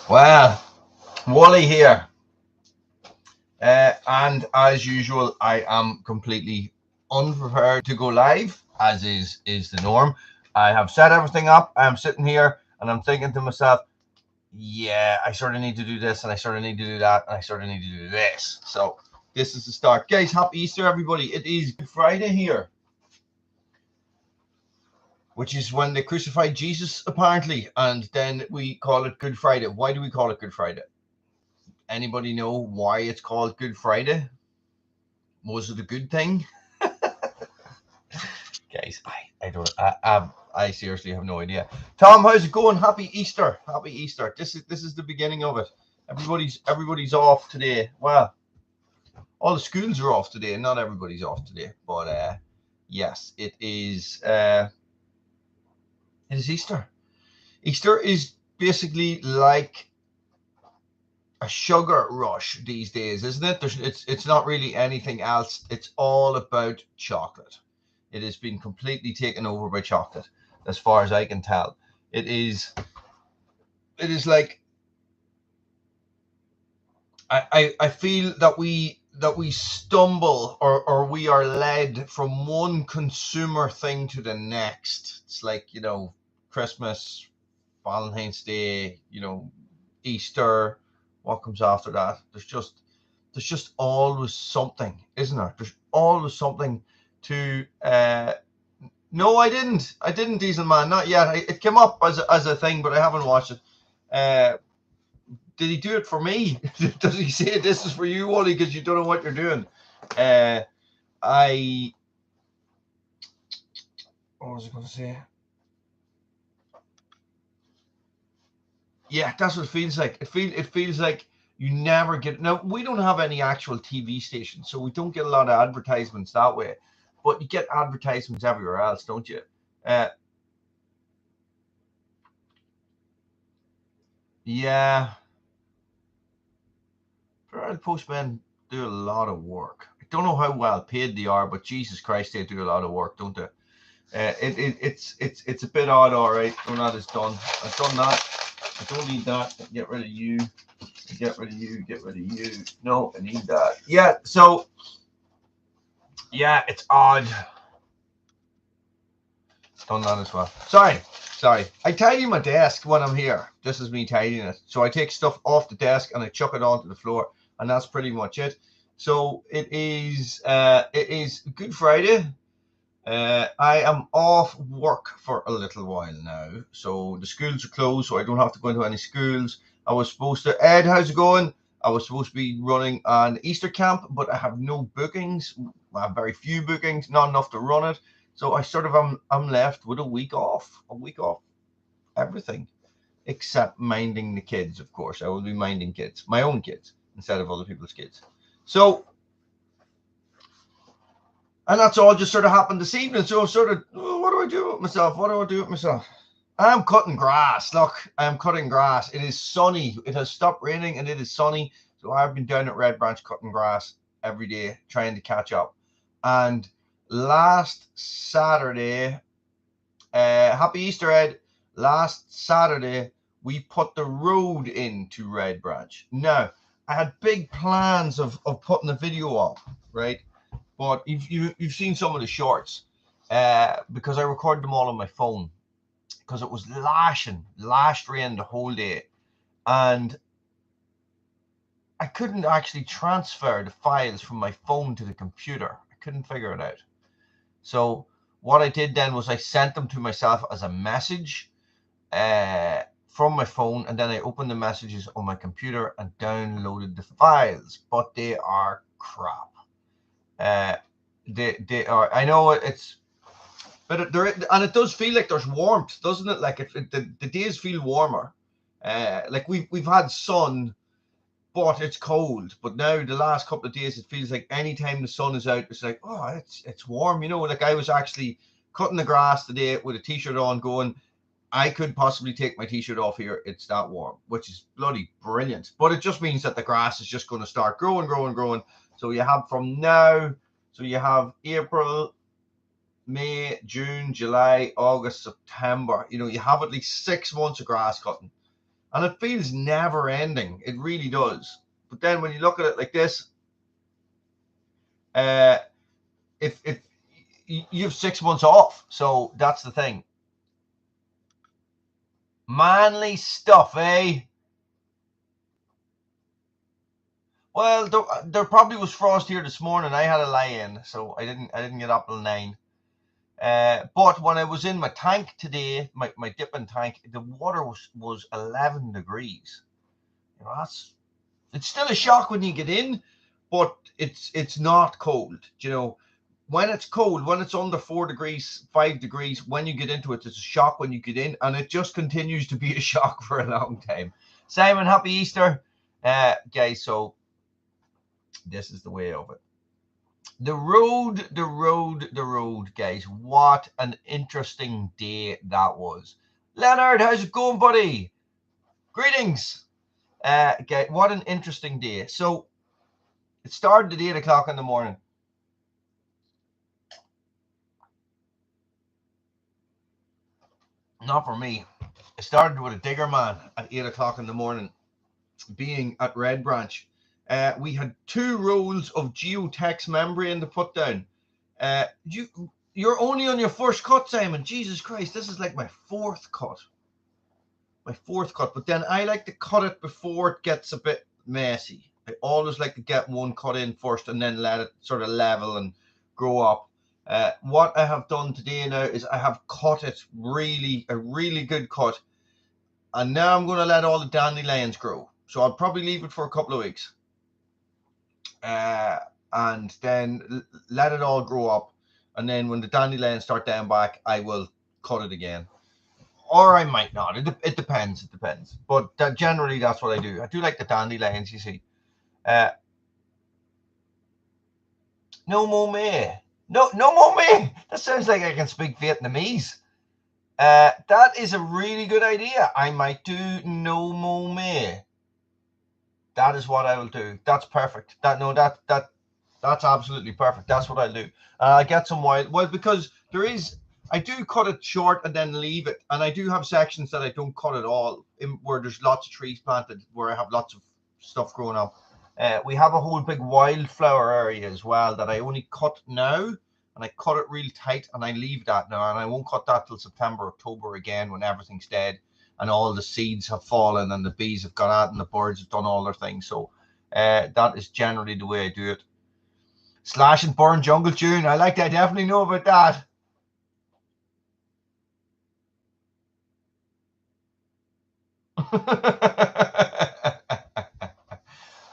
Well, Wally here. And as usual, I am completely unprepared to go live, as is the norm. I have set everything up. I'm sitting here and I'm thinking to myself, yeah, I sort of need to do this and I sort of need to do that and I sort of need to do this. So this is the start. Guys, happy Easter, everybody. It is Good Friday here, which is when they crucified Jesus, apparently. And then we call it Good Friday. Why do we call it Good Friday? Anybody know why it's called Good Friday? Was it a good thing? Guys, I seriously have no idea. Tom, how's it going? Happy Easter. Happy Easter. This is the beginning of it. Everybody's off today. Well, all the schools are off today. Not everybody's off today, but yes, it is Easter. Easter is basically like a sugar rush these days, isn't it? It's not really anything else. It's all about chocolate. It has been completely taken over by chocolate, as far as I can tell. It is like I feel that we stumble or we are led from one consumer thing to the next. It's like, Christmas, Valentine's Day, Easter. What comes after that? There's just always something, isn't there? There's always something to no, I didn't, Diesel Man, not yet. It came up as a thing, but I haven't watched it. Did he do it for me? Does he say this is for you, Wally, because you don't know what you're doing? What was I going to say? Yeah, that's what it feels like. It feels like you never get. Now, we don't have any actual TV stations, so we don't get a lot of advertisements that way. But you get advertisements everywhere else, don't you? Yeah. Federal postmen do a lot of work. I don't know how well paid they are, but Jesus Christ, they do a lot of work, don't they? It's a bit odd, all right. When that is done, I've done that. I don't need that. Get rid of you. Get rid of you. Get rid of you. No, I need that. Yeah. So, yeah, it's odd. Done that as well. Sorry. I tidy my desk when I'm here. This is me tidying it. So I take stuff off the desk and I chuck it onto the floor, and that's pretty much it. So it is Good Friday. I am off work for a little while now. So the schools are closed, so I don't have to go into any schools. I was supposed to, Ed, how's it going? I was supposed to be running an Easter camp, but I have no bookings. I have very few bookings, not enough to run it. So I sort of I'm left with a week off everything except minding the kids. Of course, I will be minding kids, my own kids, instead of other people's kids. So, and that's all just sort of happened this evening. So sort of, what do I do with myself? I'm cutting grass. Look, I'm cutting grass. It is sunny. It has stopped raining and it is sunny. So I've been down at Red Branch cutting grass every day, trying to catch up. And last Saturday, happy Easter, Ed. Last Saturday, we put the road into Red Branch. Now, I had big plans of putting the video up, right? But you've seen some of the shorts because I recorded them all on my phone because it was lashed rain the whole day. And I couldn't actually transfer the files from my phone to the computer. I couldn't figure it out. So what I did then was I sent them to myself as a message from my phone, and then I opened the messages on my computer and downloaded the files, but they are crap. They are. I know it's, but there, and it does feel like there's warmth, doesn't it? Like the days feel warmer. Like we've had sun, but it's cold. But now the last couple of days, it feels like anytime the sun is out, it's like, oh, it's warm. Like I was actually cutting the grass today with a t-shirt on, going, I could possibly take my t-shirt off here. It's that warm, which is bloody brilliant. But it just means that the grass is just going to start growing. So you have from now, so you have April, May, June, July, August, September. You have at least 6 months of grass cutting. And it feels never ending. It really does. But then when you look at it like this, if you have 6 months off, so that's the thing. Manly stuff, eh? Well, there probably was frost here this morning. I had a lie-in, so I didn't get up till 9. But when I was in my tank today, my dipping tank, the water was 11 degrees. You know, it's still a shock when you get in, but it's not cold. You know, when it's cold, when it's under 4 degrees, 5 degrees, when you get into it, it's a shock when you get in, and it just continues to be a shock for a long time. Simon, happy Easter, guys. So this is the way of it. The road, guys. What an interesting day that was. Leonard, how's it going, buddy? Greetings. Okay, what an interesting day. So it started at 8 o'clock in the morning. Not for me. It started with a digger man at 8 o'clock in the morning, being at Red Branch. We had 2 rolls of geotex membrane to put down. You're only on your first cut, Simon. Jesus Christ, this is like my 4th cut. My 4th cut, but then I like to cut it before it gets a bit messy. I always like to get one cut in first and then let it sort of level and grow up. What I have done today now is I have cut it a really good cut, and now I'm going to let all the dandelions grow. So I'll probably leave it for a couple of weeks, and then let it all grow up, and then when the dandelions start down back, I will cut it again. Or I might not. It depends. It depends. But generally, that's what I do. I do like the dandelions, you see. No more me. No more me. That sounds like I can speak Vietnamese. That is a really good idea. I might do no more me. That is what I will do. That's perfect. That's absolutely perfect. That's what I'll do. I get some wild. Well, because I do cut it short and then leave it. And I do have sections that I don't cut at all, where there's lots of trees planted, where I have lots of stuff growing up. We have a whole big wildflower area as well that I only cut now. And I cut it real tight and I leave that now. And I won't cut that till September, October again, when everything's dead and all the seeds have fallen and the bees have gone out and the birds have done all their things. So that is generally the way I do it. Slash and burn jungle tune. I like that. I definitely know about that.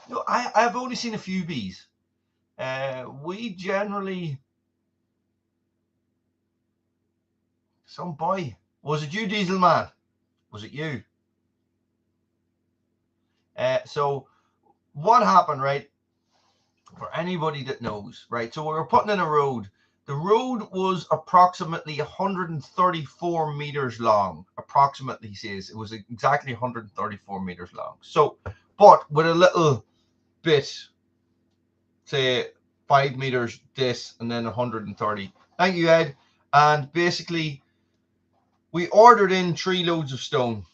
No, I've only seen a few bees. We generally, some boy, was it you, Diesel Man? Was it you? So what happened, right? For anybody that knows, right? So we were putting in a road. The road was approximately 134 meters long. Approximately, he says it was exactly 134 meters long. So, but with a little bit, say 5 meters this and then 130. Thank you, Ed. And basically, we ordered in 3 loads of stone.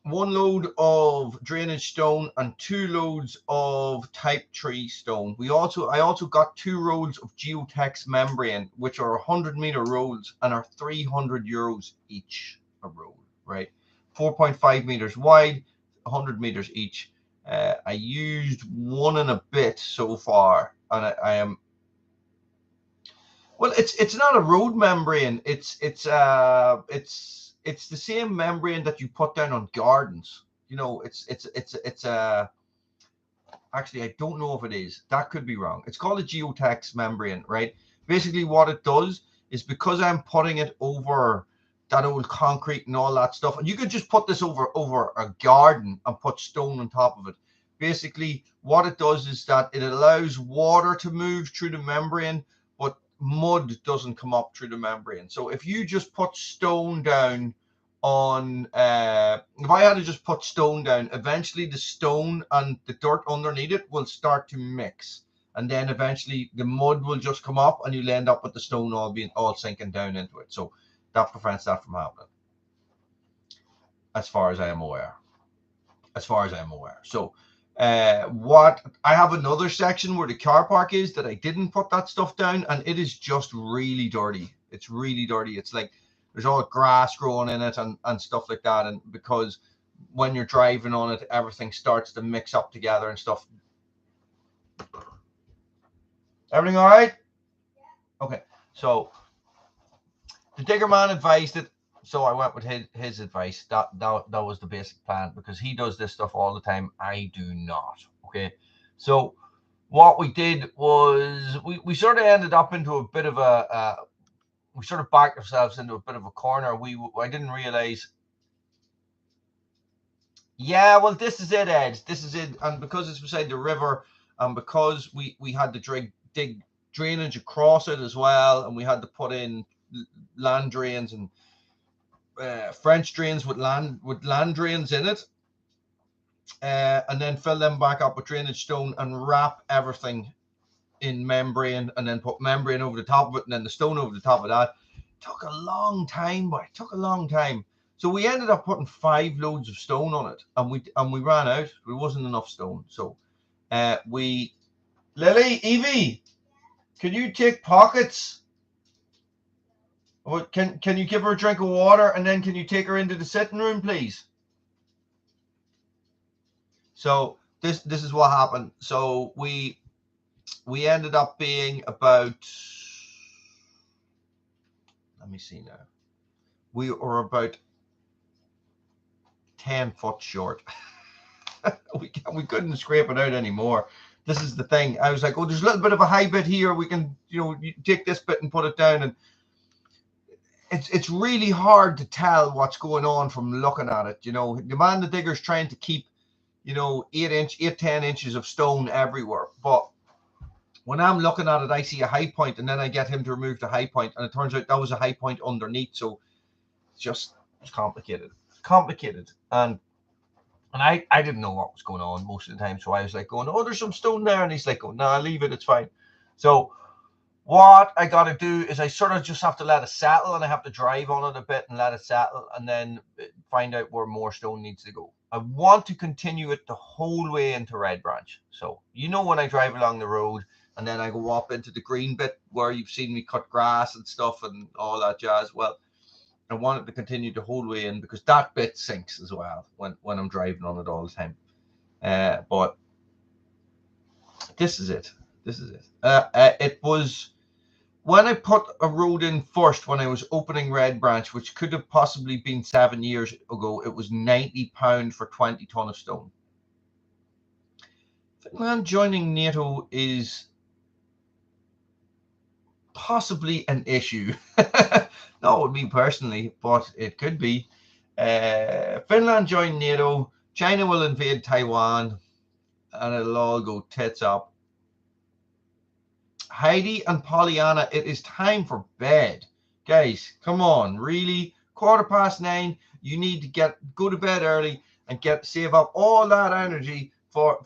1 load of drainage stone and 2 loads of type 3 stone. I also got 2 rolls of geotex membrane, which are 100-meter rolls and are €300 each a roll, right? 4.5 meters wide, 100 meters each. I used 1 and a bit so far, and I am. Well, it's not a road membrane. It's the same membrane that you put down on gardens. You know, it's actually, I don't know if it is. That could be wrong. It's called a geotex membrane, right? Basically, what it does is, because I'm putting it over that old concrete and all that stuff, and you could just put this over a garden and put stone on top of it. Basically, what it does is that it allows water to move through the membrane, but mud doesn't come up through the membrane. So if you just put stone down on, if I had to just put stone down, eventually the stone and the dirt underneath it will start to mix, and then eventually the mud will just come up and you'll end up with the stone all sinking down into it. So that prevents that from happening, as far as I am aware. as far as I'm aware. So what I have another section where the car park is that I didn't put that stuff down, and it is just really dirty. It's really dirty. It's like there's all grass growing in it and stuff like that. And because when you're driving on it, everything starts to mix up together and stuff. Everything all right? Okay. So the digger man advised it. So I went with his advice. That was the basic plan, because he does this stuff all the time. I do not. Okay. So what we did was we sort of ended up into a bit of we sort of backed ourselves into a bit of a corner. I didn't realize. Yeah, well, this is it, Ed. This is it. And because it's beside the river, and because we had to dig drainage across it as well, and we had to put in land drains and French drains with land drains in it, and then fill them back up with drainage stone and wrap everything in membrane, and then put membrane over the top of it, and then the stone over the top of that. It took a long time, boy. It took a long time. So we ended up putting 5 loads of stone on it, and we ran out. There wasn't enough stone. So Lily, Evie, can you take pockets? Can you give her a drink of water, and then can you take her into the sitting room, please? So this is what happened. So we ended up being about, let me see now. We were about 10 foot short. we couldn't scrape it out anymore. This is the thing. I was like, oh, there's a little bit of a high bit here. We can, you take this bit and put it down, and it's really hard to tell what's going on from looking at it. The man, the digger's trying to keep, 10 inches of stone everywhere. But when I'm looking at it, I see a high point, and then I get him to remove the high point, and it turns out that was a high point underneath. So it's complicated. And I didn't know what was going on most of the time. So I was like going, oh, there's some stone there. And he's like, oh, nah, leave it. It's fine. So what I got to do is I sort of just have to let it settle, and I have to drive on it a bit and let it settle, and then find out where more stone needs to go. I want to continue it the whole way into Red Branch. So, when I drive along the road, and then I go up into the green bit where you've seen me cut grass and stuff and all that jazz. Well, I want it to continue the whole way in, because that bit sinks as well when I'm driving on it all the time. But this is it. It was when I put a road in first, when I was opening Red Branch, which could have possibly been 7 years ago, it was £90 for 20 ton of stone. Finland joining NATO is possibly an issue. Not with me personally, but it could be. Finland joined NATO. China will invade Taiwan, and it'll all go tits up. Heidi and Pollyanna, it is time for bed. Guys, come on, really? 9:15. You need to go to bed early and save up all that energy for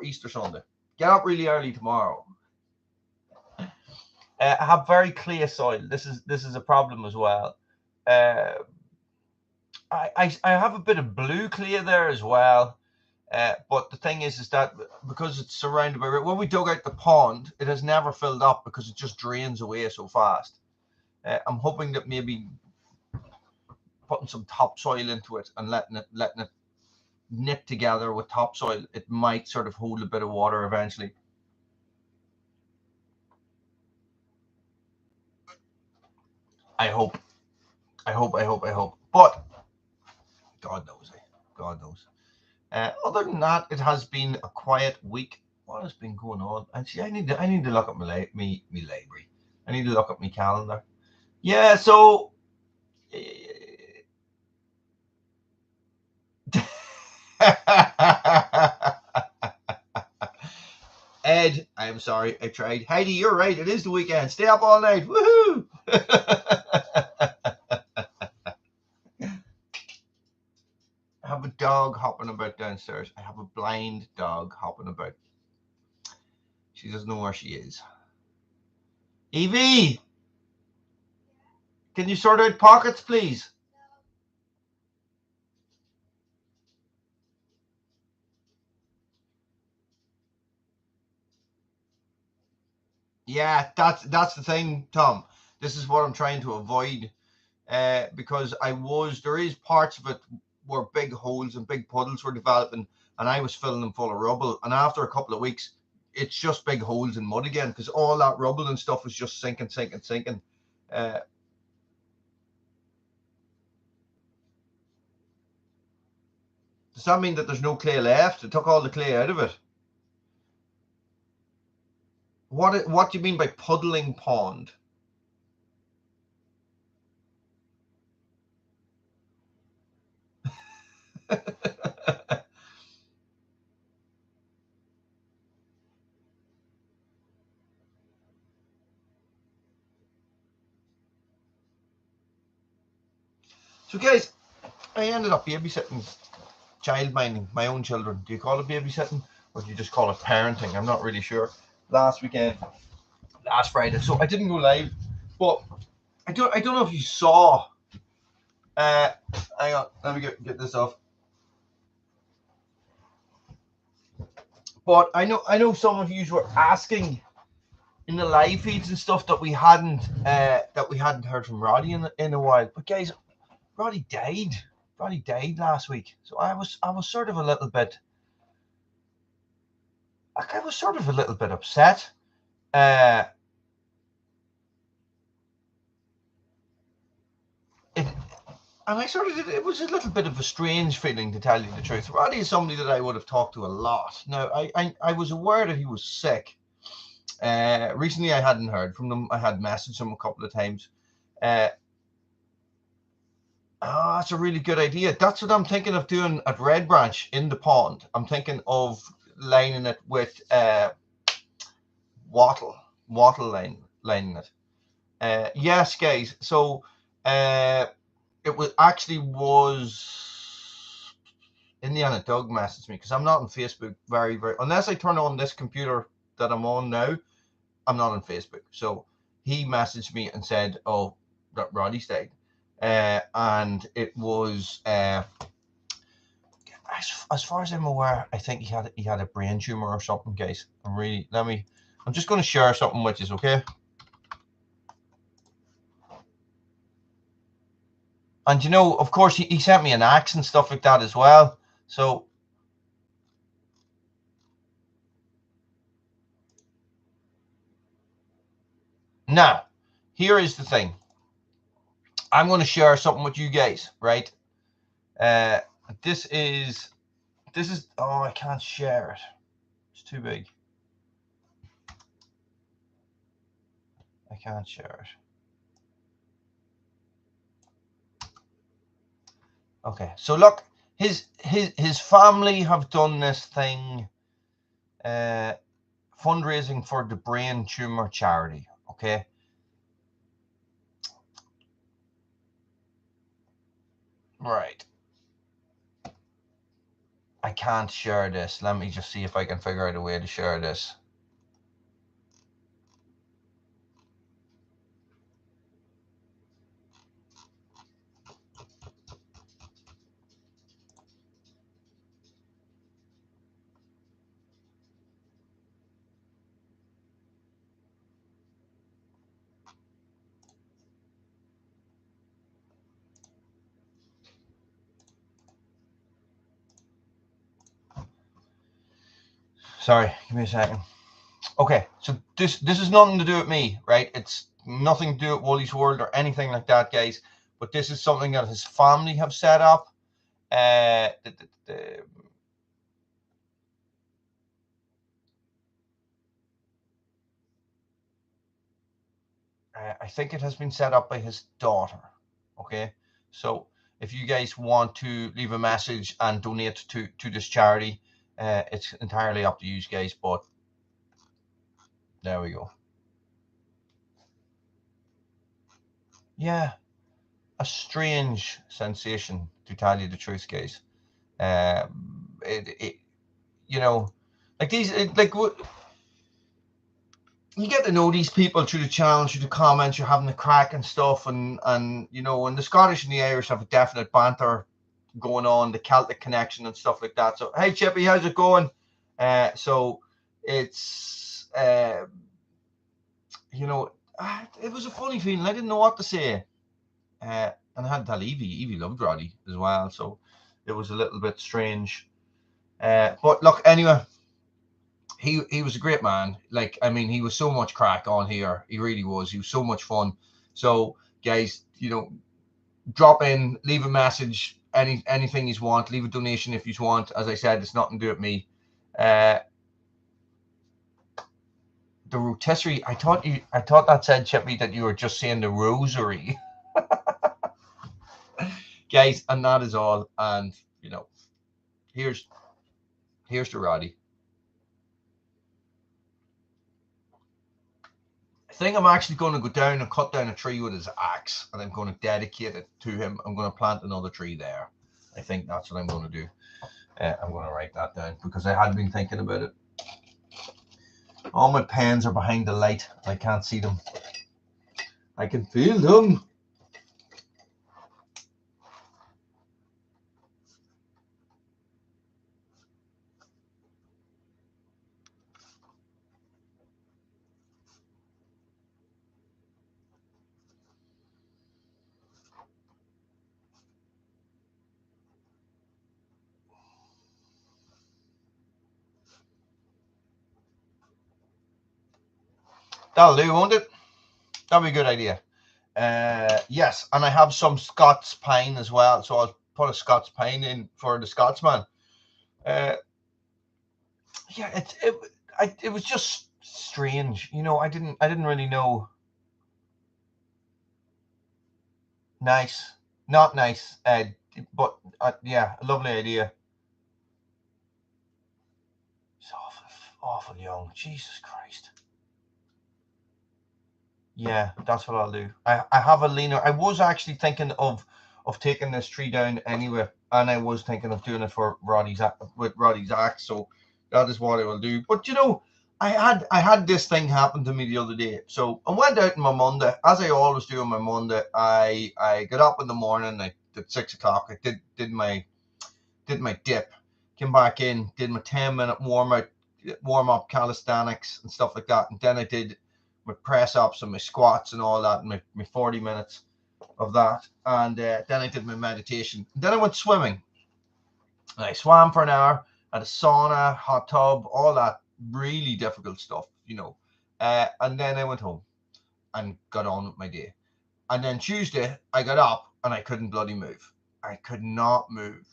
Easter Sunday. Get up really early tomorrow. I have very clear soil. This is a problem as well. I have a bit of blue clay there as well. But the thing is that because it's surrounded by, when we dug out the pond, it has never filled up because it just drains away so fast. I'm hoping that maybe putting some topsoil into it and letting it knit together with topsoil, it might sort of hold a bit of water eventually. I hope. But God knows. Other than that, it has been a quiet week. What has been going on? Actually, I need to look at my library. I need to look at my calendar. Yeah, so Ed, I'm sorry, I tried. Heidi, you're right. It is the weekend. Stay up all night. Woohoo! I have a dog hopping about downstairs. I have a blind dog hopping about. She doesn't know where she is. Evie, can you sort out pockets, please? Yeah, that's the thing, Tom. This is what I'm trying to avoid, because there is parts of it where big holes and big puddles were developing, and I was filling them full of rubble. And after a couple of weeks, it's just big holes and mud again, because all that rubble and stuff was just sinking. Does that mean that there's no clay left? It took all the clay out of it. What do you mean by puddling pond? So, guys, I ended up babysitting, child minding my own children. Do you call it babysitting, or do you just call it parenting? I'm not really sure. Last Friday, so I didn't go live, but I don't know if you saw. Hang on, let me get this off. But I know some of you were asking in the live feeds and stuff that we hadn't heard from Roddy in a while. But guys, Roddy died. Roddy died last week, so I was sort of a little bit. Like, I was sort of a little bit upset. And I sort of did. It was a little bit of a strange feeling, to tell you the truth. Roddy is somebody that I would have talked to a lot. Now, I was aware that he was sick. Recently, I hadn't heard from them. I had messaged him a couple of times. That's a really good idea. That's what I'm thinking of doing at Red Branch in the pond. I'm thinking of lining it with wattle lining it. Yes, guys. So it was Indiana Doug messaged me, because I'm not on Facebook very unless I turn on this computer that I'm on now. I'm not on Facebook. So he messaged me and said, "Oh, that Roddy's died." And it was as far as I'm aware, I think he had a brain tumor or something, guys. I'm just going to share something with you, okay? And you know, of course, he sent me an axe and stuff like that as well. So now, here is the thing. I'm going to share something with you guys, right? This is. Oh, I can't share it. It's too big. I can't share it. Okay, so look, his family have done this thing, fundraising for the brain tumor charity. Okay. Right. I can't share this. Let me just see if I can figure out a way to share this. Sorry, give me a second. Okay, so this is nothing to do with me, right? It's nothing to do with Woolly's World or anything like that, guys. But this is something that his family have set up. I think it has been set up by his daughter. Okay, so if you guys want to leave a message and donate to this charity, it's entirely up to you guys. But there we go. Yeah, a strange sensation, to tell you the truth, guys. You know, like these, you get to know these people through the channel, through the comments, you're having the crack and stuff, and you know, and the Scottish and the Irish have a definite banter going on, the Celtic connection and stuff like that. So, hey Chippy, how's it going? So it's you know, it was a funny feeling. I didn't know what to say. And I had to tell Evie. Evie loved Roddy as well, so it was a little bit strange. But look, anyway, he was a great man. Like, I mean, he was so much crack on here. He really was. He was so much fun. So, guys, you know, drop in, leave a message, anything you want, leave a donation if you want. As I said, it's nothing to do with me. The rotisserie, I thought that said, Chippy, that you were just saying the rosary. Guys, and that is all. And you know, here's the Roddy. I think I'm actually going to go down and cut down a tree with his axe, and I'm going to dedicate it to him. I'm going to plant another tree there. I think that's what I'm going to do. I'm going to write that down because I had been thinking about it. All my pens are behind the light. I can't see them. I can feel them. That'll do, won't it? That'll be a good idea. Yes, and I have some Scots pine as well, so I'll put a Scots pine in for the Scotsman. Yeah, it was just strange, you know. I didn't really know. Nice, not nice, but yeah, a lovely idea. It's awful young, Jesus Christ. Yeah, that's what I'll do. I have a leaner. I was actually thinking of taking this tree down anyway, and I was thinking of doing it for Roddy's axe. So that is what I will do. But you know, I had this thing happen to me the other day. So I went out on my Monday, as I always do on my Monday. I got up in the morning. At 6 o'clock. I did my dip, came back in, did my 10-minute warm up calisthenics and stuff like that, and then I did my press ups and my squats and all that, and my 40 minutes of that, and then I did my meditation. Then I went swimming, and I swam for an hour, had a sauna, hot tub, all that really difficult stuff, you know. And then I went home and got on with my day. And then Tuesday I got up and I couldn't bloody move. I could not move.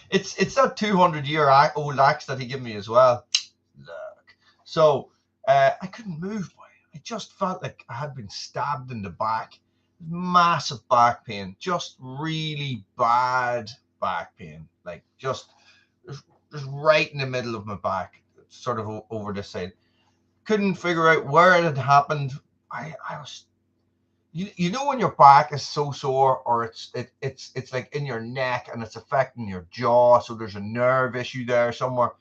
It's that 200-year-old axe that he gave me as well. Look, so I couldn't move. I just felt like I had been stabbed in the back. Massive back pain, just really bad back pain, like just right in the middle of my back, sort of over this side. Couldn't figure out where it had happened. I was. You know when your back is so sore, or it's like in your neck and it's affecting your jaw, so there's a nerve issue there somewhere.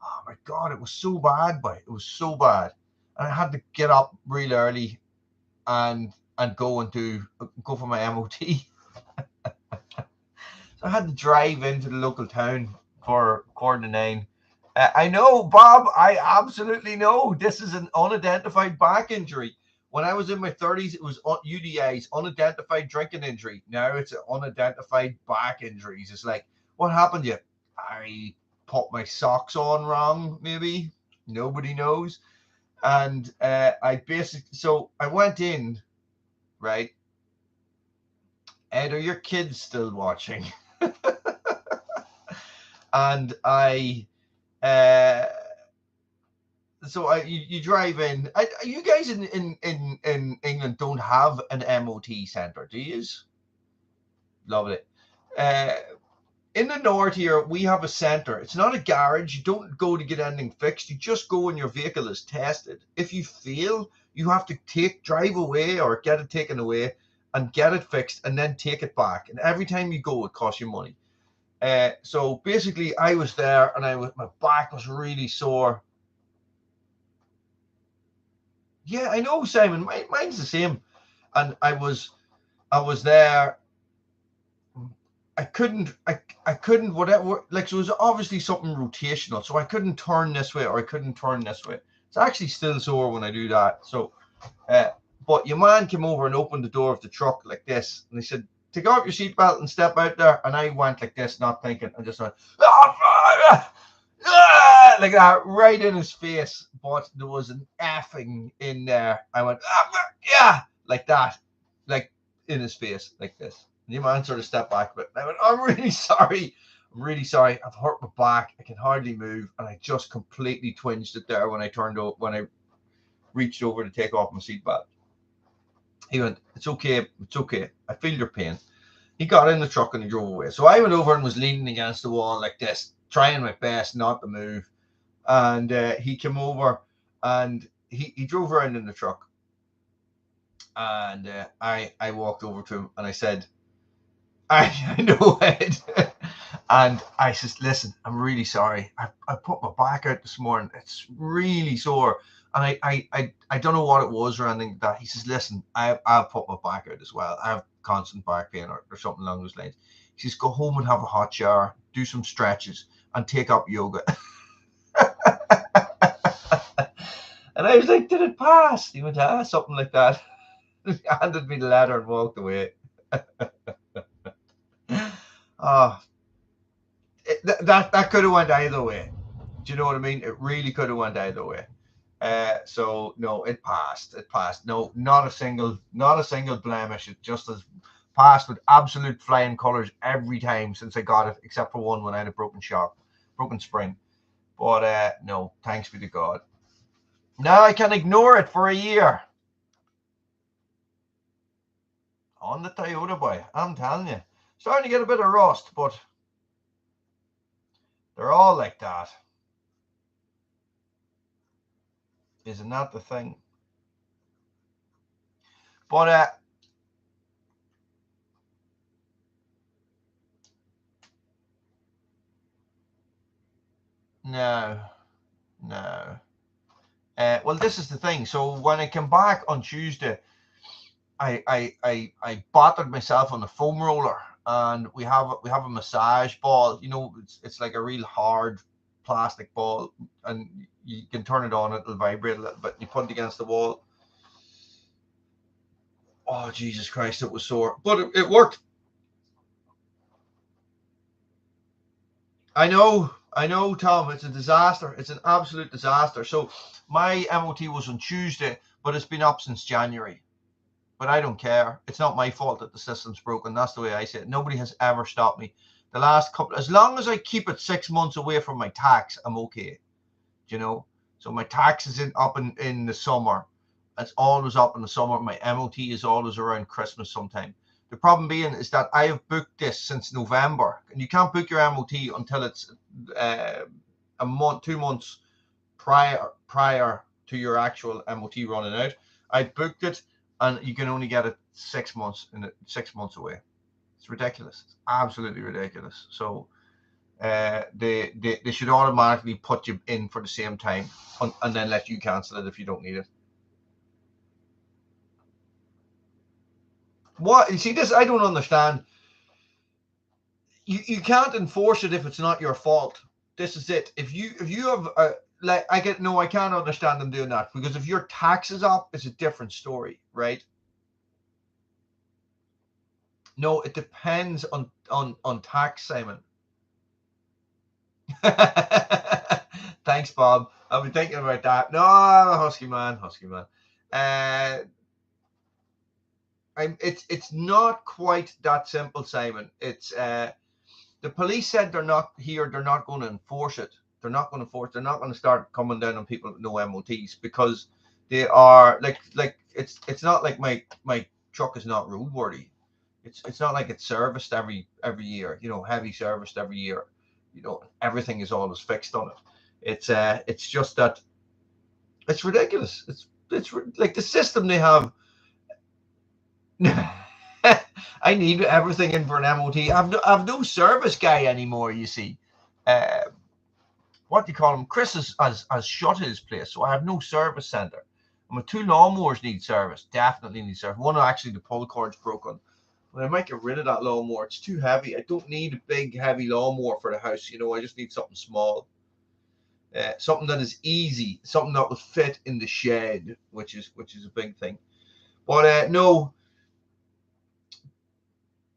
Oh my God, it was so bad, boy. It was so bad. And I had to get up real early and go for my MOT. So I had to drive into the local town for 8:45. I know, Bob, I absolutely know. This is an unidentified back injury. When I was in my 30s, it was UDIs, unidentified drinking injury. Now it's unidentified back injuries. It's like, what happened to you? I put my socks on wrong, maybe. Nobody knows. And so I went in, right? Ed, are your kids still watching? And you drive in. You guys in England don't have an MOT centre, do you? Love it. In the north here, we have a centre. It's not a garage. You don't go to get anything fixed. You just go when your vehicle is tested. If you fail, you have to drive away or get it taken away and get it fixed and then take it back. And every time you go, it costs you money. So basically, I was there and my back was really sore. Yeah, I know, Simon. Mine's the same. And I was there. I couldn't, whatever, like, so it was obviously something rotational. So I couldn't turn this way or I couldn't turn this way. It's actually still sore when I do that. So, but your man came over and opened the door of the truck like this, and he said, "Take off your seatbelt and step out there." And I went like this, not thinking, and just went like that right in his face. But there was an effing in there. I went yeah, like that, like in his face, like this. And your man sort of stepped back, but I went, "I'm really sorry. I'm really sorry. I've hurt my back. I can hardly move." And I just completely twinged it there when I reached over to take off my seatbelt. He went, "It's okay. It's okay. I feel your pain." He got in the truck and he drove away. So I went over and was leaning against the wall like this, trying my best not to move. And he came over and he drove around in the truck. And I walked over to him and I said, I know it. And I said, "Listen, I'm really sorry. I put my back out this morning. It's really sore." And I don't know what it was or anything like that. He says, "Listen, I've put my back out as well. I have constant back pain or something along those lines." He says, "Go home and have a hot shower, do some stretches, and take up yoga." And I was like, "Did it pass?" He went, something like that. He handed me the letter and walked away. That could have went either way. Do you know what I mean? It really could have went either way. So no, it passed. It passed. No, not a single blemish. It just has passed with absolute flying colors every time since I got it, except for one when I had a broken spring. But no, thanks be to God. Now I can ignore it for a year. On the Toyota boy, I'm telling you. Starting to get a bit of rust, but they're all like that. Isn't that the thing? But no. Well, this is the thing. So when I came back on Tuesday, I battered myself on the foam roller, and we have a massage ball. You know, it's like a real hard plastic ball, and you can turn it on, it'll vibrate a little bit. You put it against the wall. Oh, Jesus Christ, it was sore, but it worked. I know, Tom. It's a disaster. It's an absolute disaster. So my MOT was on Tuesday, but it's been up since January. But I don't care. It's not my fault that the system's broken. That's the way I say it. Nobody has ever stopped me. The last couple, as long as I keep it 6 months away from my tax, I'm okay. You know, so my tax is up in the summer. It's always up in the summer. My MOT is always around Christmas sometime. The problem being is that I have booked this since November, and you can't book your MOT until it's a month, 2 months prior to your actual MOT running out. I booked it, and you can only get it 6 months 6 months away. It's ridiculous. It's absolutely ridiculous. So they should automatically put you in for the same time and then let you cancel it if you don't need it. What, you see, this I don't understand. You can't enforce it if it's not your fault. This is it. If you have I can't understand them doing that, because if your tax is up, it's a different story, right? No, it depends on tax, Simon. Thanks, Bob. I've been thinking about that. No, husky man. It's not quite that simple, Simon. It's the police said they're not here. They're not going to enforce it. They're not going to start coming down on people with no MOTs, because they are like it's not like my truck is not roadworthy. It's not like it's serviced every year. You know, heavy serviced every year. You know, everything is always fixed on it. It's just that it's ridiculous. It's like the system they have. I need everything in for an MOT. I've no service guy anymore, you see. What do you call him? Chris has shut his place, so I have no service center. And my 2 lawnmowers need service. Definitely need service. One, actually, the pull cord's broken. But I might get rid of that lawnmower. It's too heavy. I don't need a big, heavy lawnmower for the house. You know, I just need something small. something that is easy, something that will fit in the shed, which is a big thing. But no,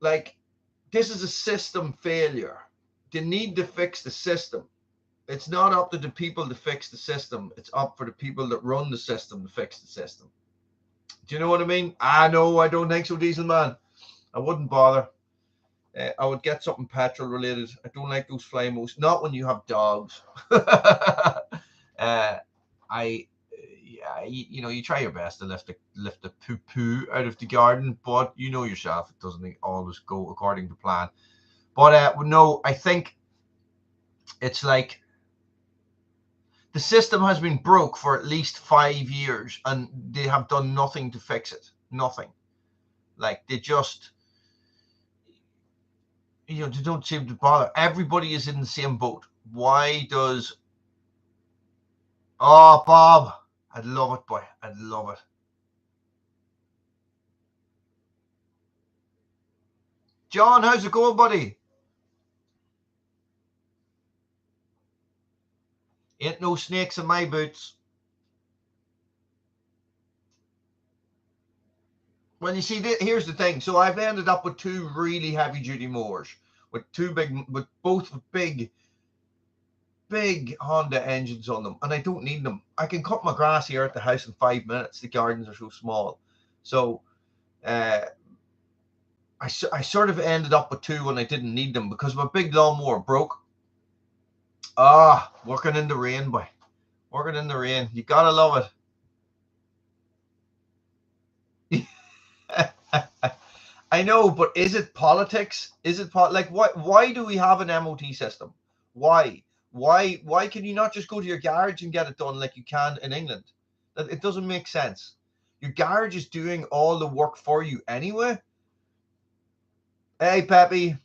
like, this is a system failure. They need to fix the system. It's not up to the people to fix the system. It's up for the people that run the system to fix the system. Do you know what I mean? No, I don't think so, Diesel Man. I wouldn't bother. I would get something petrol related. I don't like those Flymos. Not when you have dogs. You try your best to lift the poo out of the garden, but you know yourself, it doesn't always go according to plan. But no, I think it's like the system has been broke for at least 5 years, and they have done nothing to fix it. Nothing. Like, they just, they don't seem to bother. Everybody is in the same boat. Why does... Oh, Bob, I'd love it, boy. I'd love it. John, how's it going, buddy? Ain't no snakes in my boots. Well, you see, here's the thing. So I've ended up with 2 really heavy-duty mowers, with both big Honda engines on them, and I don't need them. I can cut my grass here at the house in 5 minutes. The gardens are so small. So I sort of ended up with 2 when I didn't need them because my big lawnmower broke. Working in the rain, boy. Working in the rain. You gotta love it. I know, but is it politics? Is it like, why do we have an MOT system? Why can you not just go to your garage and get it done like you can in England? It doesn't make sense. Your garage is doing all the work for you anyway. Hey, Peppy.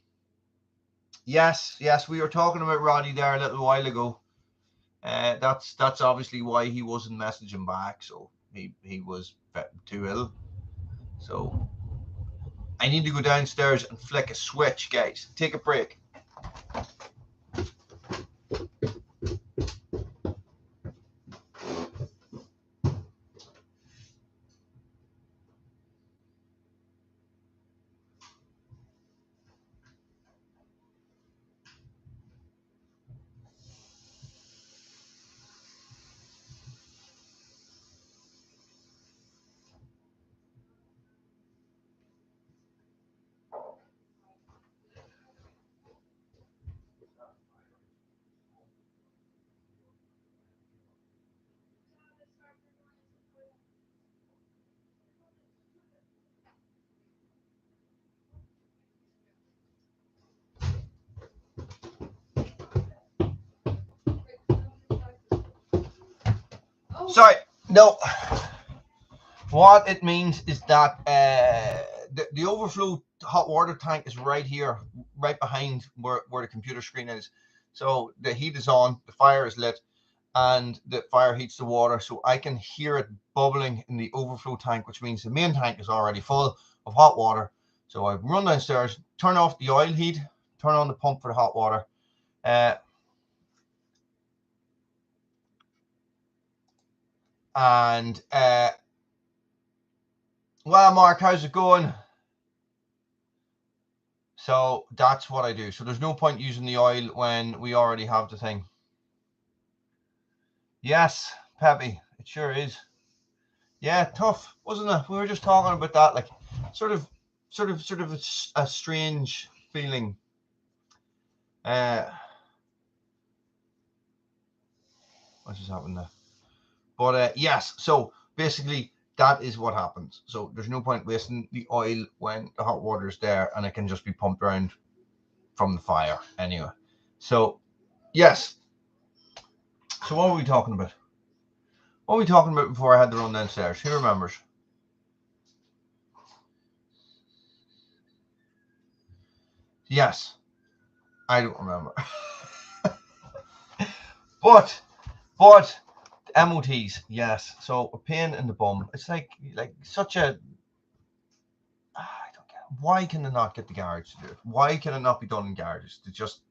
Yes, we were talking about Roddy there a little while ago. That's obviously why he wasn't messaging back. So he was too ill. So I need to go downstairs and flick a switch, guys. Take a break. Sorry, no. What it means is that the overflow hot water tank is right here, right behind where the computer screen is. So the heat is on, the fire is lit, and the fire heats the water. So I can hear it bubbling in the overflow tank, which means the main tank is already full of hot water. So I run downstairs, turn off the oil heat, turn on the pump for the hot water. Well, Mark, how's it going? So that's what I do. So there's no point using the oil when we already have the thing. Yes, Peppy, it sure is. Yeah, tough, wasn't it? We were just talking about that, like sort of a strange feeling. What just happened there? But yes, so basically that is what happens. So there's no point wasting the oil when the hot water is there, and it can just be pumped around from the fire anyway. So yes. So what were we talking about? What were we talking about before I had to run downstairs? Who remembers? Yes. I don't remember. but MOTs, yes. So a pain in the bum. It's like such a... I don't get it. Why can they not get the garage to do it? Why can it not be done in garages? To just,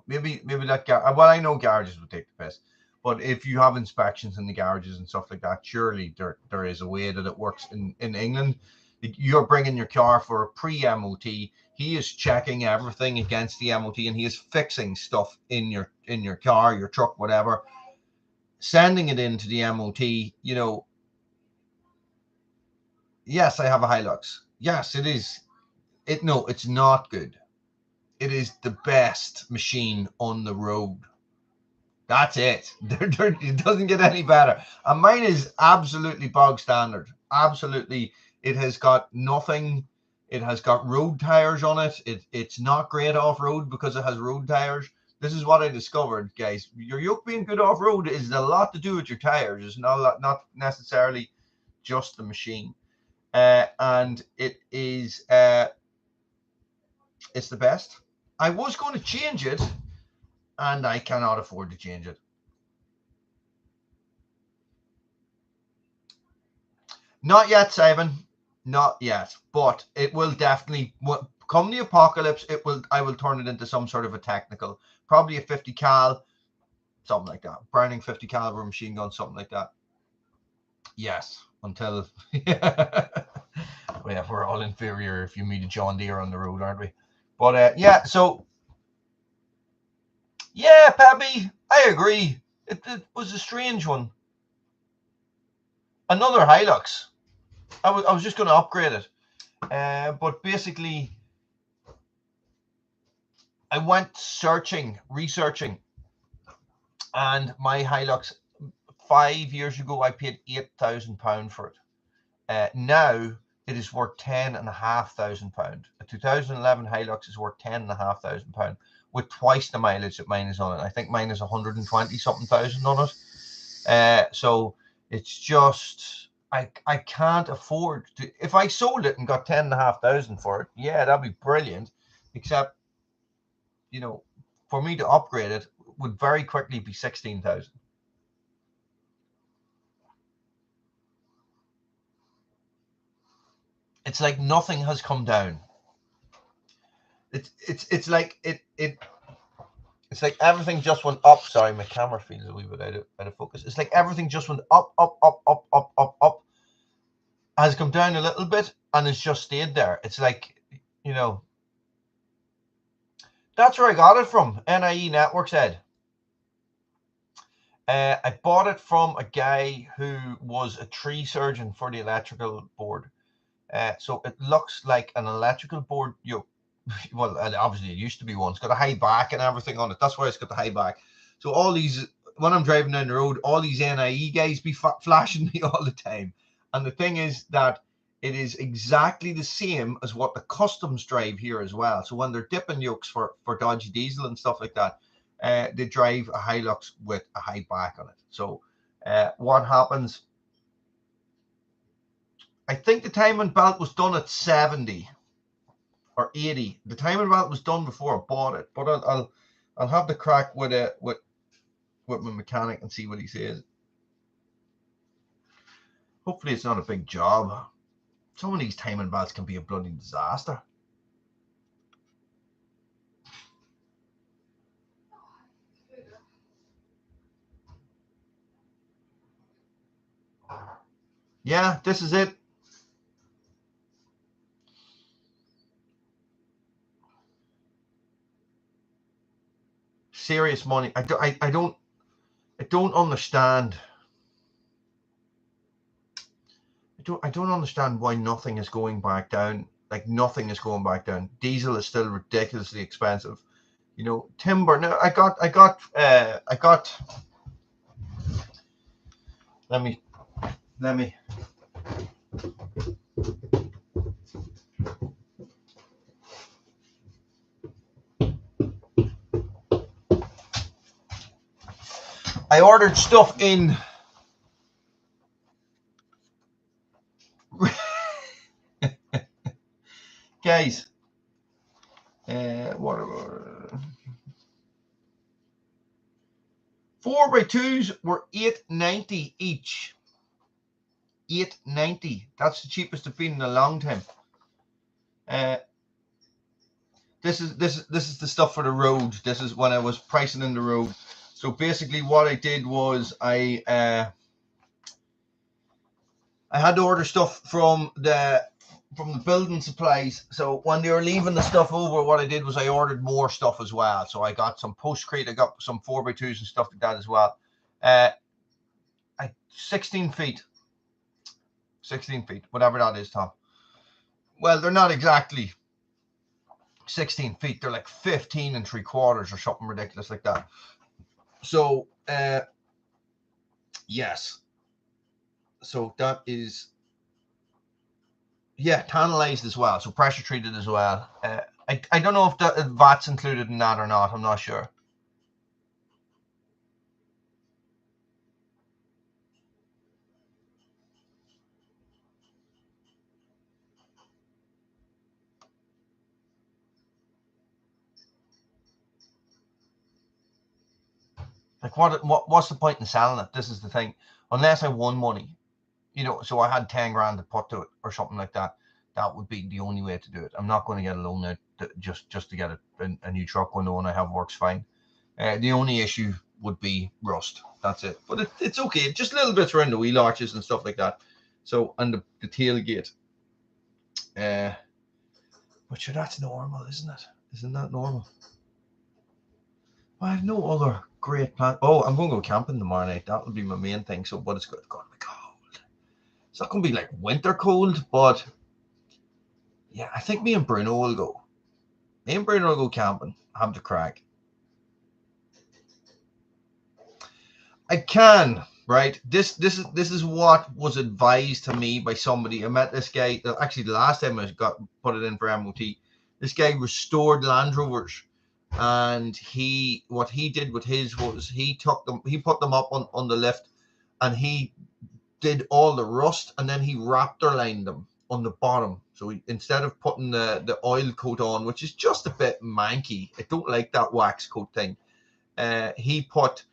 maybe that well, I know garages would take the piss, But if you have inspections in the garages and stuff like that, surely there is a way that it works in England. You're bringing your car for a pre-MOT. He is checking everything against the MOT, and he is fixing stuff in your car, your truck, whatever, sending it into the MOT. You know, yes, I have a Hilux. Yes, it is. No, it's not good. It is the best machine on the road. That's it. It doesn't get any better. And mine is absolutely bog standard. Absolutely. It has got nothing. It has got road tires on it. It's not great off-road because it has road tires. This is what I discovered, guys. Your yoke being good off-road is a lot to do with your tires. It's not necessarily just the machine. And it is it's the best. I was going to change it, and I cannot afford to change it. Not yet, Simon. Not yet. But it will definitely, come the apocalypse, I will turn it into some sort of a technical. Probably a 50 cal, something like that. Browning 50 caliber machine gun, something like that. Yes, until well, we're all inferior if you meet a John Deere on the road, aren't we? But yeah, so yeah, Peppy, I agree. It was a strange one. Another Hilux. I was just going to upgrade it, but basically, I went researching, and my Hilux 5 years ago I paid £8,000 for it. Now it is worth £10,500. A 2011 Hilux is worth £10,500 with twice the mileage that mine is on it. I think mine is 120 something thousand on it. So it's just I can't afford to. If I sold it and got 10,500 for it, yeah, that'd be brilliant. Except, you know, for me to upgrade it would very quickly be 16,000. It's like nothing has come down. It's like it's like everything just went up. Sorry, my camera feels a wee bit out of focus. It's like everything just went up, has come down a little bit, and it's just stayed there. It's like, you know, that's where I got it from. NIE Networks, Ed. I bought it from a guy who was a tree surgeon for the electrical board. So it looks like an electrical board. Well, obviously it used to be one. It's got a high back and everything on it. That's why it's got the high back. So all these, when I'm driving down the road, all these NIE guys be flashing me all the time. And the thing is that it is exactly the same as what the customs drive here as well. So when they're dipping yokes for dodgy diesel and stuff like that, they drive a Hilux with a high back on it. So what happens? I think the timing belt was done at 70 or 80. The timing belt was done before I bought it, but I'll have the crack with my mechanic and see what he says. Hopefully it's not a big job. Some of these timing belts can be a bloody disaster. Yeah, this is it. Serious money. I don't understand. I don't understand why nothing is going back down. Like nothing is going back down. Diesel is still ridiculously expensive. You know, timber. No, I got. Let me. I ordered stuff in. Guys, what 4x2s were $8.90 each. $8.90. That's the cheapest I've been in a long time. This is the stuff for the road. This is when I was pricing in the road. So basically what I did was I had to order stuff from the building supplies. So when they were leaving the stuff over, what I did was I ordered more stuff as well. So I got some postcrete, I got some 4x2s and stuff like that as well. 16 feet, whatever that is, Tom. Well, they're not exactly 16 feet. They're like 15 3/4 or something ridiculous like that. So, yes. So that is, yeah, tannalized as well. So pressure treated as well. I don't know if the VAT's included in that or not. I'm not sure. Like what's the point in selling it? This is the thing. Unless I won money, you know, so I had 10 grand to put to it or something like that. That would be the only way to do it. I'm not going to get a loan out just to get a new truck when the one I have works fine. The only issue would be rust. That's it. But it's okay. Just little bits around the wheel arches and stuff like that. So, and the tailgate. But sure, that's normal, isn't it? Isn't that normal? I have no other great plan. Oh, I'm going to go camping tomorrow night. That will be my main thing. So, but it's going to be cold. It's not going to be like winter cold, but yeah, I think me and Bruno will go. Me and Bruno will go camping. Have the crack. I can, right? This is what was advised to me by somebody. I met this guy. Actually, the last time I got put it in for MOT, this guy restored Land Rovers, and what he did with his was he put them up on the lift, and he did all the rust, and then he raptor lined them on the bottom. So instead of putting the oil coat on, which is just a bit manky, I don't like that wax coat thing. He put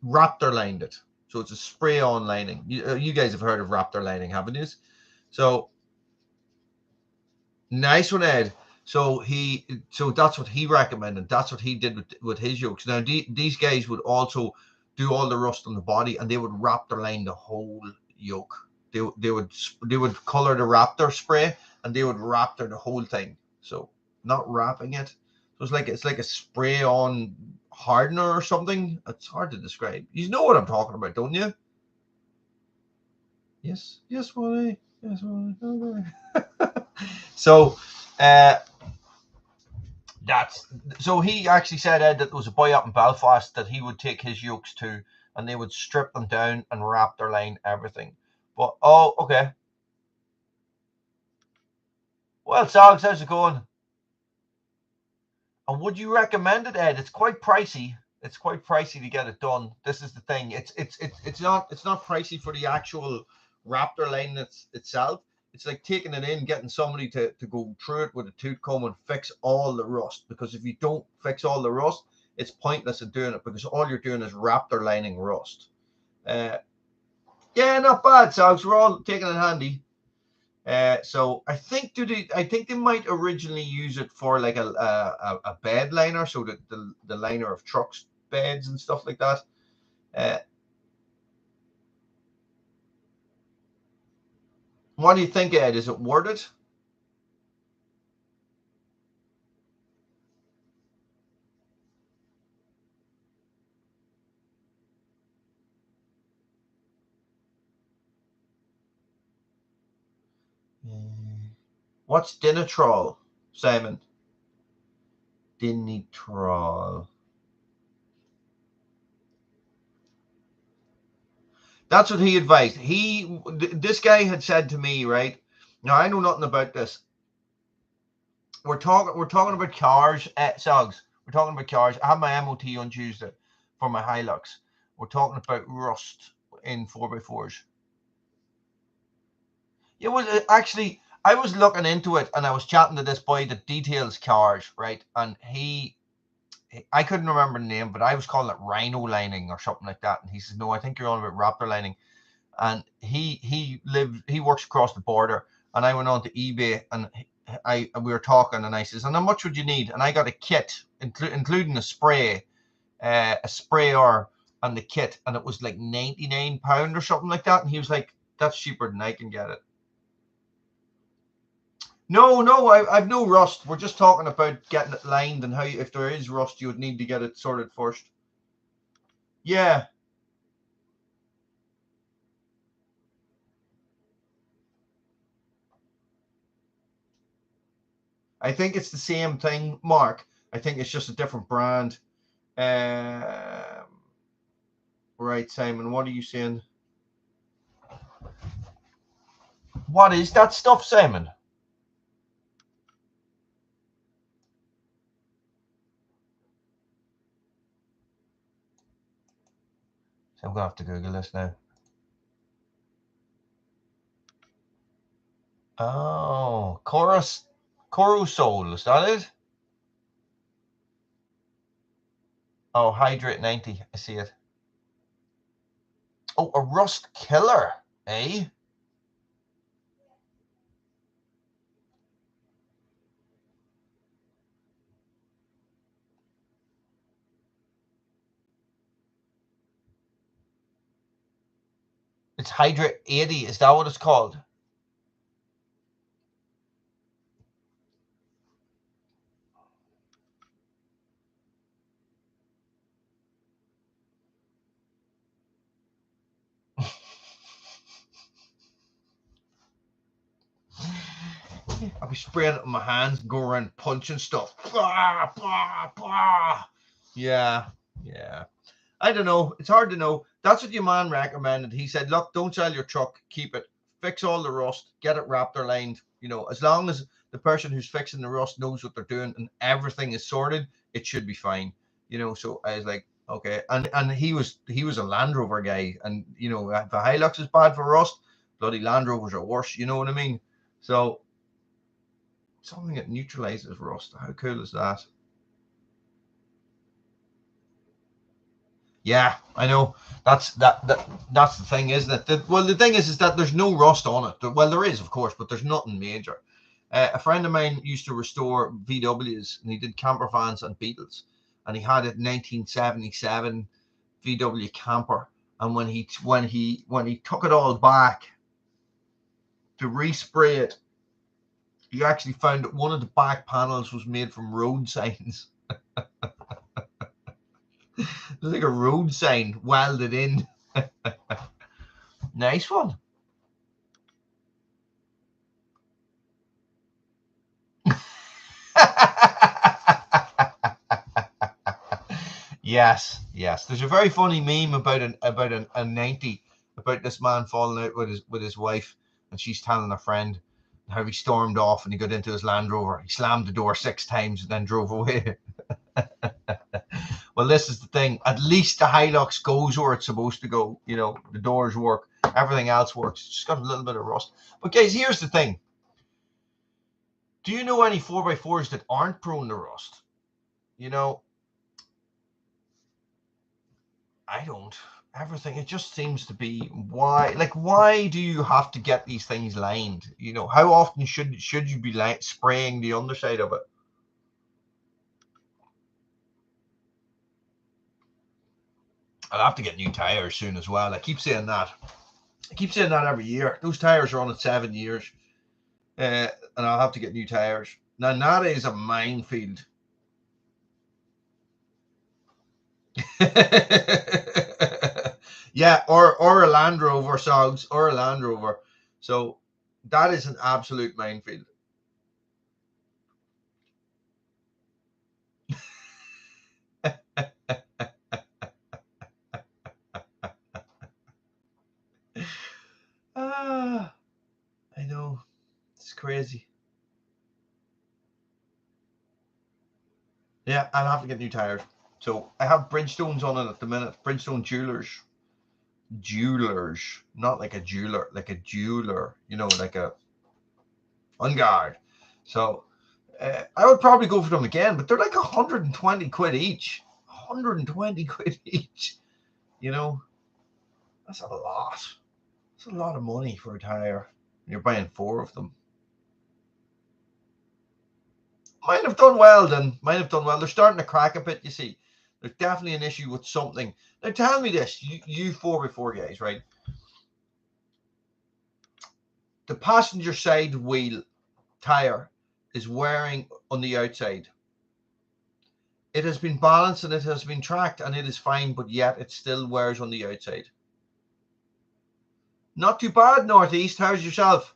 raptor lined it, so it's a spray on lining. You guys have heard of raptor lining, haven't you? So nice one, Ed. So that's what he recommended. That's what he did with his yokes. Now these guys would also do all the rust on the body, and they would raptor line the whole yoke. They would color the raptor spray, and they would raptor the whole thing. So not wrapping it. So it's like a spray on hardener or something. It's hard to describe. You know what I'm talking about, don't you? Yes, Wally. Yes, Wally. Okay. So, so he actually said, Ed, that there was a boy up in Belfast that he would take his yokes to, and they would strip them down and raptor line everything. But oh, okay. Well, Sogs, how's it going? And would you recommend it, Ed? It's quite pricey. It's quite pricey to get it done. This is the thing. It's not pricey for the actual raptor line itself. It's like taking it in, getting somebody to go through it with a tooth comb and fix all the rust. Because if you don't fix all the rust, it's pointless in doing it, because all you're doing is raptor lining rust. Yeah, not bad, Sogs. We're all taking it handy. So I think they might originally use it for like a bed liner, so that the liner of trucks, beds and stuff like that. What do you think, Ed? Is it worth it? What's Dinitrol, Simon? Dinitrol. That's what he advised. This guy had said to me, right? Now I know nothing about this. We're talking about cars, Sogs. We're talking about cars. I have my MOT on Tuesday for my Hilux. We're talking about rust in 4x4s. Yeah, well, actually, I was looking into it, and I was chatting to this boy that details cars, right? And I couldn't remember the name, but I was calling it rhino lining or something like that. And he says, no, I think you're on about raptor lining. And he works across the border. And I went on to eBay, and we were talking, and I says, and how much would you need? And I got a kit, including a spray, a sprayer, and the kit, and it was like £99 or something like that. And he was like, that's cheaper than I can get it. No, I've no rust. We're just talking about getting it lined and how, if there is rust, you would need to get it sorted first. Yeah. I think it's the same thing, Mark. I think it's just a different brand. Right, Simon, what are you saying? What is that stuff, Simon? So I'm going to have to Google this now. Oh, Corusol, is that it? Oh, Hydrate 90, I see it. Oh, a rust killer, eh? It's Hydrate 80, is that what it's called? I'll be spraying it in my hands and go around punching stuff. Blah, blah, blah. Yeah. I don't know. It's hard to know. That's what your man recommended. He said, look, don't sell your truck. Keep it. Fix all the rust. Get it wrapped or lined. You know, as long as the person who's fixing the rust knows what they're doing and everything is sorted, it should be fine. You know, so I was like, okay. And he was a Land Rover guy. And, you know, if a Hilux is bad for rust, bloody Land Rovers are worse. You know what I mean? So something that neutralizes rust. How cool is that? Yeah, I know. That's the thing, isn't it? Well, the thing is that there's no rust on it. Well, there is, of course, but there's nothing major. A friend of mine used to restore VWs, and he did camper vans and Beetles, and he had a 1977 VW camper. And when he took it all back to respray it, he actually found that one of the back panels was made from road signs. There's like a road sign welded in. Nice one. Yes. There's a very funny meme about a 90, about this man falling out with his wife, and she's telling a friend how he stormed off and he got into his Land Rover. He slammed the door 6 times and then drove away. Well, this is the thing. At least the Hilux goes where it's supposed to go. You know, the doors work, everything else works. It's just got a little bit of rust. But guys, here's the thing. Do you know any 4x4s that aren't prone to rust? You know, I don't. Everything, it just seems to be, why do you have to get these things lined? You know, how often should you be spraying the underside of it? I'll have to get new tires soon as well. I keep saying that. Every year. Those tires are on at 7 years. And I'll have to get new tires. Now, that is a minefield. Yeah, or a Land Rover, Sogs, or a Land Rover. So that is an absolute minefield. I know. It's crazy. Yeah, I'll have to get new tires. So I have Bridgestones on it at the minute. Bridgestone jewelers, not like a jeweler, like a jeweler, you know, like a on guard. So I would probably go for them again, but they're like 120 quid each. 120 quid each. You know, that's a lot. It's a lot of money for a tire. You're buying 4 of them. Might have done well then. Might have done well. They're starting to crack a bit, you see. There's definitely an issue with something. Now tell me this, you 4x4 guys, right? The passenger side wheel tire is wearing on the outside. It has been balanced and it has been tracked and it is fine, but yet it still wears on the outside. Not too bad, Northeast. How's yourself?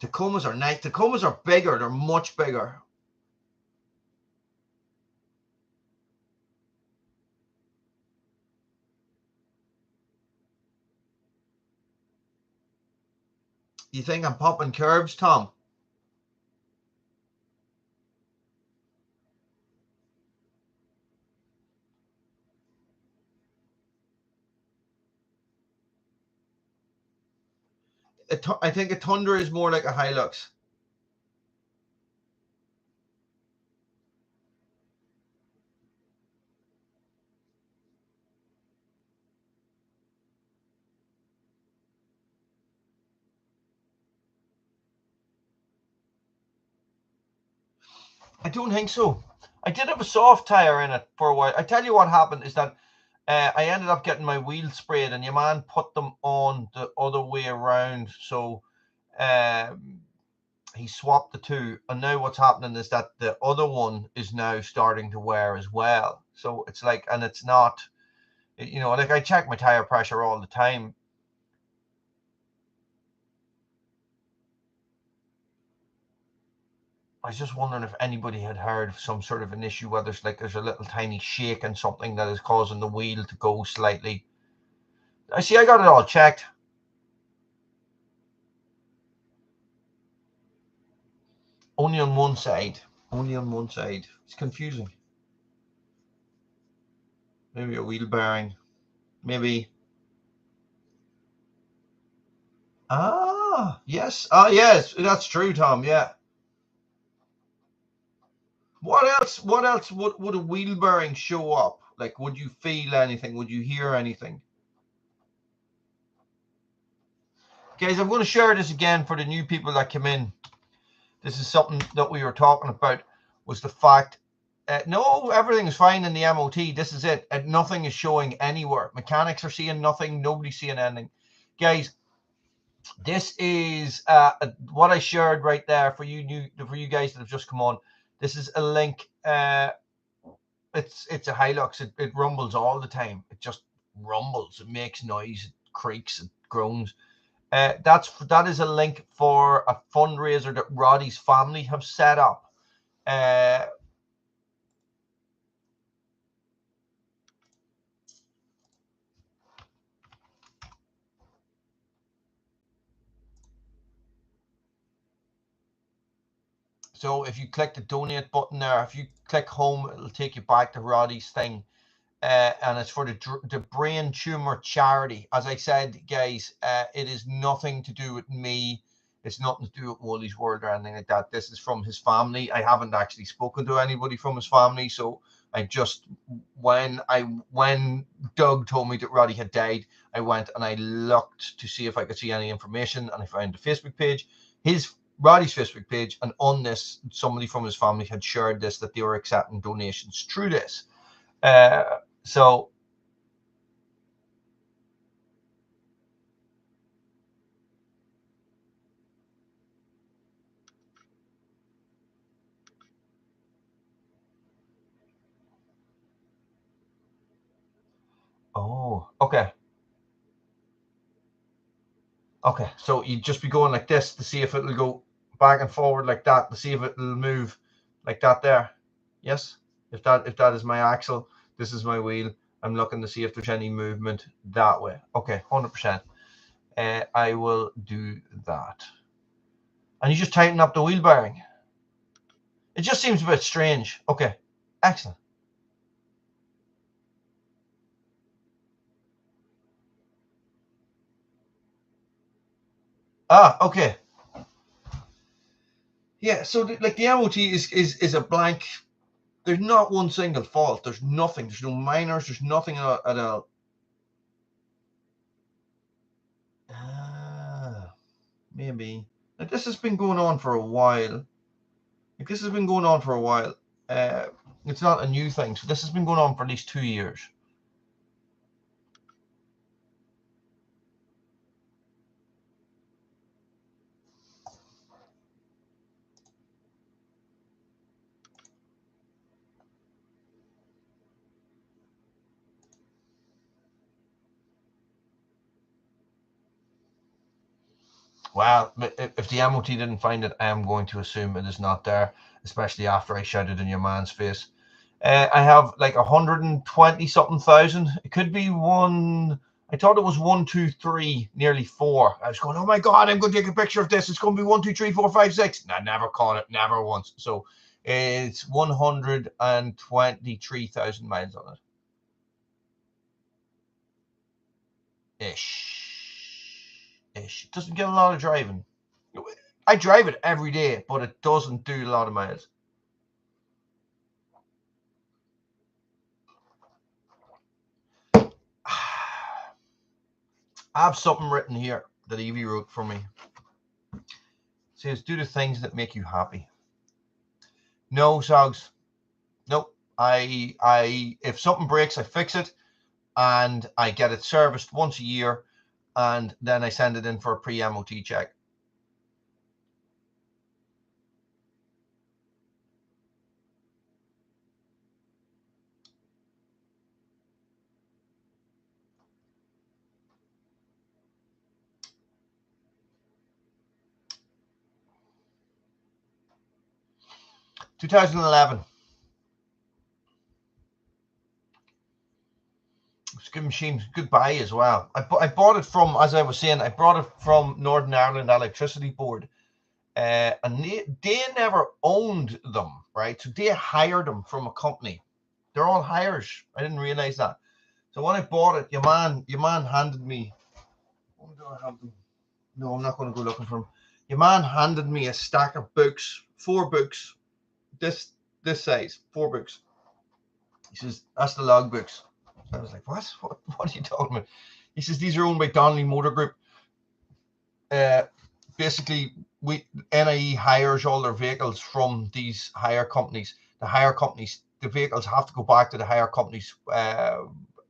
Tacomas are nice. Tacomas are bigger. They're much bigger. You think I'm popping curves, Tom? I think a Tundra is more like a Hilux. I don't think so. I did have a soft tire in it for a while. I tell you what happened is that I ended up getting my wheels sprayed, and your man put them on the other way around. So he swapped the two, and now what's happening is that the other one is now starting to wear as well. So it's like, and it's not, you know, like I check my tire pressure all the time. I was just wondering if anybody had heard of some sort of an issue, whether it's like there's a little tiny shake and something that is causing the wheel to go slightly. I see, I got it all checked. Only on one side. Only on one side. It's confusing. Maybe a wheel bearing. Maybe. Ah, yes. Ah, yes. That's true, Tom. Yeah. What else? What else would a wheel bearing show up? Like, would you feel anything? Would you hear anything? Guys, I'm going to share this again for the new people that come in. This is something that we were talking about, was the fact, no, everything's fine in the MOT. This is it. Nothing is showing anywhere. Mechanics are seeing nothing. Nobody's seeing anything. Guys, this is what I shared right there for you guys that have just come on. This is a link. It's a Hilux. It rumbles all the time. It just rumbles. It makes noise. It creaks. It groans. That is a link for a fundraiser that Roddy's family have set up. So if you click the donate button there, if you click home, it'll take you back to Roddy's thing. And it's for the brain tumor charity. As I said, guys, it is nothing to do with me. It's nothing to do with Woolly's World or anything like that. This is from his family. I haven't actually spoken to anybody from his family, so I just when Doug told me that Roddy had died, I went and I looked to see if I could see any information, and I found the Facebook page, Roddy's Facebook page, and on this, somebody from his family had shared this, that they were accepting donations through this. So okay. Okay, so you just be going like this to see if it'll go back and forward like that, to see if it'll move like that there. Yes, if that is my axle, this is my wheel. I'm looking to see if there's any movement that way. Okay, 100%. I will do that. And you just tighten up the wheel bearing. It just seems a bit strange. Okay, excellent. Ah, okay. Yeah, so like the MOT is a blank. There's not one single fault. There's nothing. There's no minors. There's nothing at all. Maybe. Like, this has been going on for a while. Like, this has been going on for a while. It's not a new thing. So this has been going on for at least 2 years. Well, if the MOT didn't find it, I am going to assume it is not there, especially after I shouted in your man's face. I have like 120 something thousand. It could be one. I thought it was 1, 2, 3, nearly 4. I was going, oh my God, I'm going to take a picture of this. It's going to be 1, 2, 3, 4, 5, 6. And I never caught it, never once. So it's 123,000 miles on it. Ish. It doesn't get a lot of driving. I drive it every day, but it doesn't do a lot of miles. I have something written here that Evie wrote for me. It says, do the things that make you happy. No, Sogs. Nope. If something breaks, I fix it, and I get it serviced once a year, and then I send it in for a pre-MOT check. $2011. It's a good machine, good buy as well. I bought it from, as I was saying, I brought it from Northern Ireland Electricity Board, and they never owned them, right? So they hired them from a company. They're all hires. I didn't realize that. So when I bought it, your man handed me. Oh, do I have them? No, I'm not going to go looking for them. Your man handed me a stack of books, 4 books, this size, 4 books. He says, that's the log books. I was like, what are you talking about? He says, these are owned by Donnelly Motor Group. Basically, NIE hires all their vehicles from these hire companies. The hire companies, the vehicles have to go back to the hire companies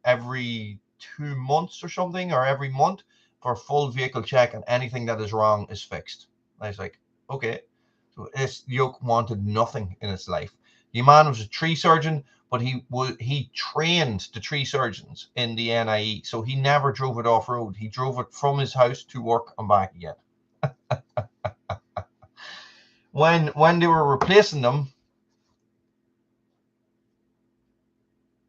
every 2 months or something, or every month, for a full vehicle check, and anything that is wrong is fixed. And I was like, okay. So this yoke wanted nothing in its life. The man was a tree surgeon, but he trained the tree surgeons in the NIE, so he never drove it off road. He drove it from his house to work and back again. When they were replacing them,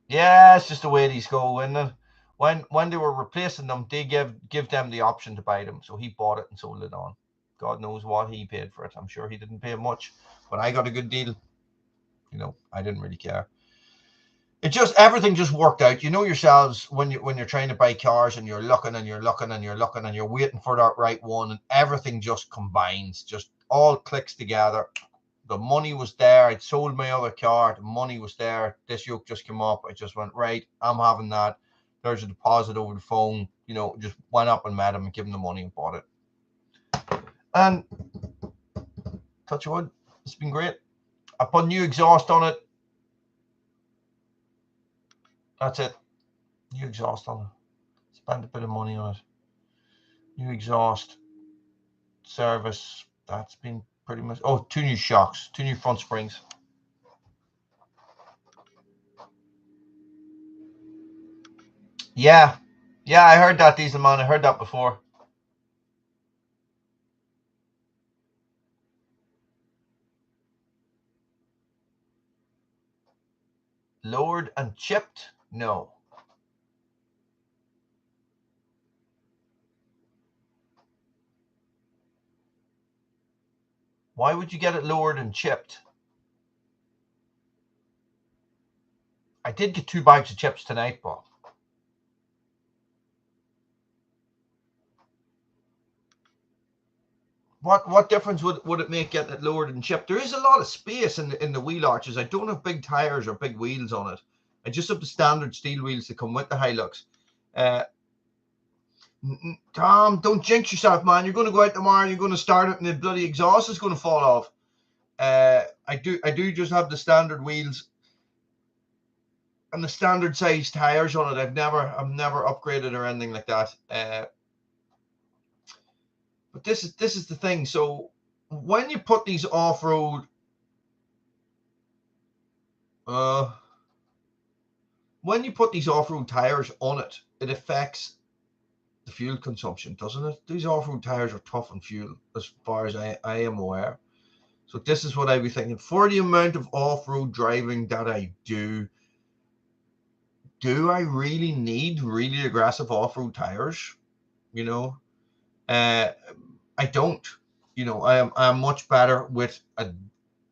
yeah, it's just the way these go, isn't it? When they were replacing them, they give them the option to buy them. So he bought it and sold it on. God knows what he paid for it. I'm sure he didn't pay much, but I got a good deal. You know, I didn't really care. It just, everything just worked out. You know yourselves, when you're trying to buy cars and you're looking and you're looking and you're looking and you're waiting for that right one, and everything just combines, just all clicks together. The money was there. I'd sold my other car. The money was there. This yoke just came up. I just went, right, I'm having that. There's a deposit over the phone. You know, just went up and met him and gave him the money and bought it. And touch wood, it's been great. I put new exhaust on it. That's it. New exhaust on it. Spent a bit of money on it. New exhaust, service. That's been pretty much. Oh, 2 new shocks, 2 new front springs. Yeah, I heard that, Diesel Man. I heard that before. Lowered and chipped? No. Why would you get it lowered and chipped? I did get 2 bags of chips tonight, but what difference would it make getting it lowered and chipped? There is a lot of space in the wheel arches. I don't have big tires or big wheels on it. I just have the standard steel wheels that come with the Hilux. Tom, don't jinx yourself, man. You're going to go out tomorrow and you're going to start it and the bloody exhaust is going to fall off. I do just have the standard wheels and the standard size tires on it. I've never upgraded or anything like that. But this is the thing. So when you put these off-road tires on it, it affects the fuel consumption, doesn't it? These off-road tires are tough on fuel as far as I am aware. So this is what I'd be thinking. For the amount of off-road driving that I do I really need really aggressive off-road tires? You know, I don't. You know, I'm much better with a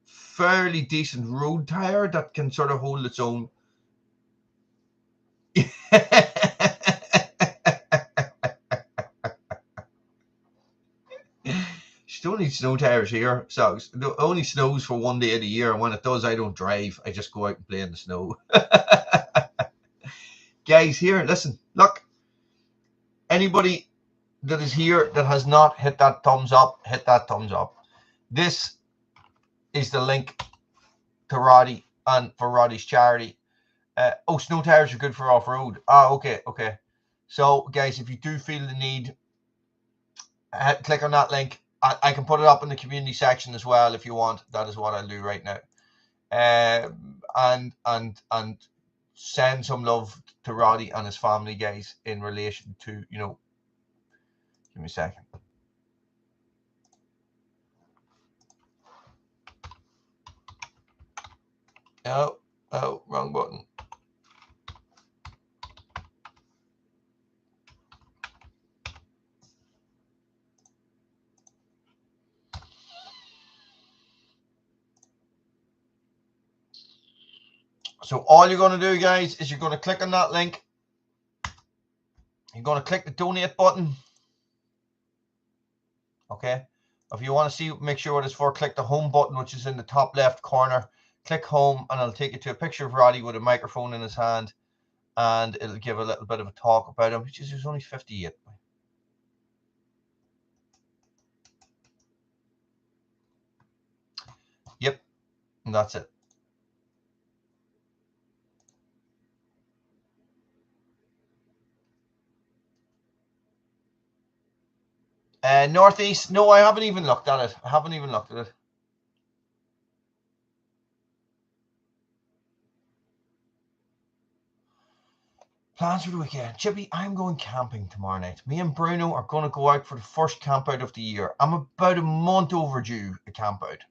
fairly decent road tire that can sort of hold its own. Still need snow tires here, so it only snows for one day of the year, and when it does, I don't drive. I just go out and play in the snow. Guys, here, listen, look. Anybody that is here that has not hit that thumbs up, hit that thumbs up. This is the link to Roddy and for Roddy's charity. Oh, snow tires are good for off-road. Okay. So, guys, if you do feel the need, click on that link. I can put it up in the community section as well if you want. That is what I'll do right now. And send some love to Roddy and his family, guys, in relation to, you know, give me a second. Oh, wrong button. So all you're going to do, guys, is you're going to click on that link. You're going to click the donate button. Okay. If you want to see, make sure what it's for, click the home button, which is in the top left corner. Click home, and it'll take you to a picture of Roddy with a microphone in his hand, and it'll give a little bit of a talk about him, which is he's only 58. Yep, and that's it. Northeast. No, I haven't even looked at it. Plans for the weekend. Chippy, I'm going camping tomorrow night. Me and Bruno are going to go out for the first camp out of the year. I'm about a month overdue a camp out.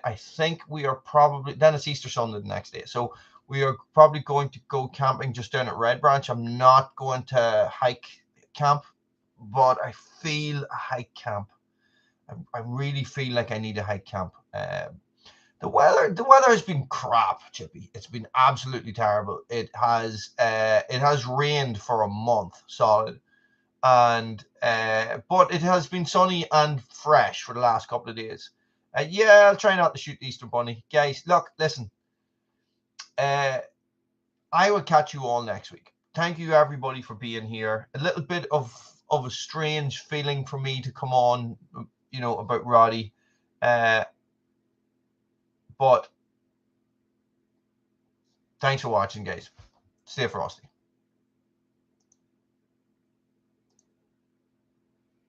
I think we are probably, then it's Easter Sunday the next day. So we are probably going to go camping just down at Red Branch. I'm not going to hike camp, but I feel a hike camp. I really feel like I need a hike camp. The weather has been crap, Chippy. It's been absolutely terrible. It has rained for a month solid, and but it has been sunny and fresh for the last couple of days. Yeah, I'll try not to shoot the Easter Bunny, guys. Look, listen. I will catch you all next week. Thank you everybody for being here. A little bit of a strange feeling for me to come on, you know, about Roddy. But thanks for watching, guys. Stay frosty.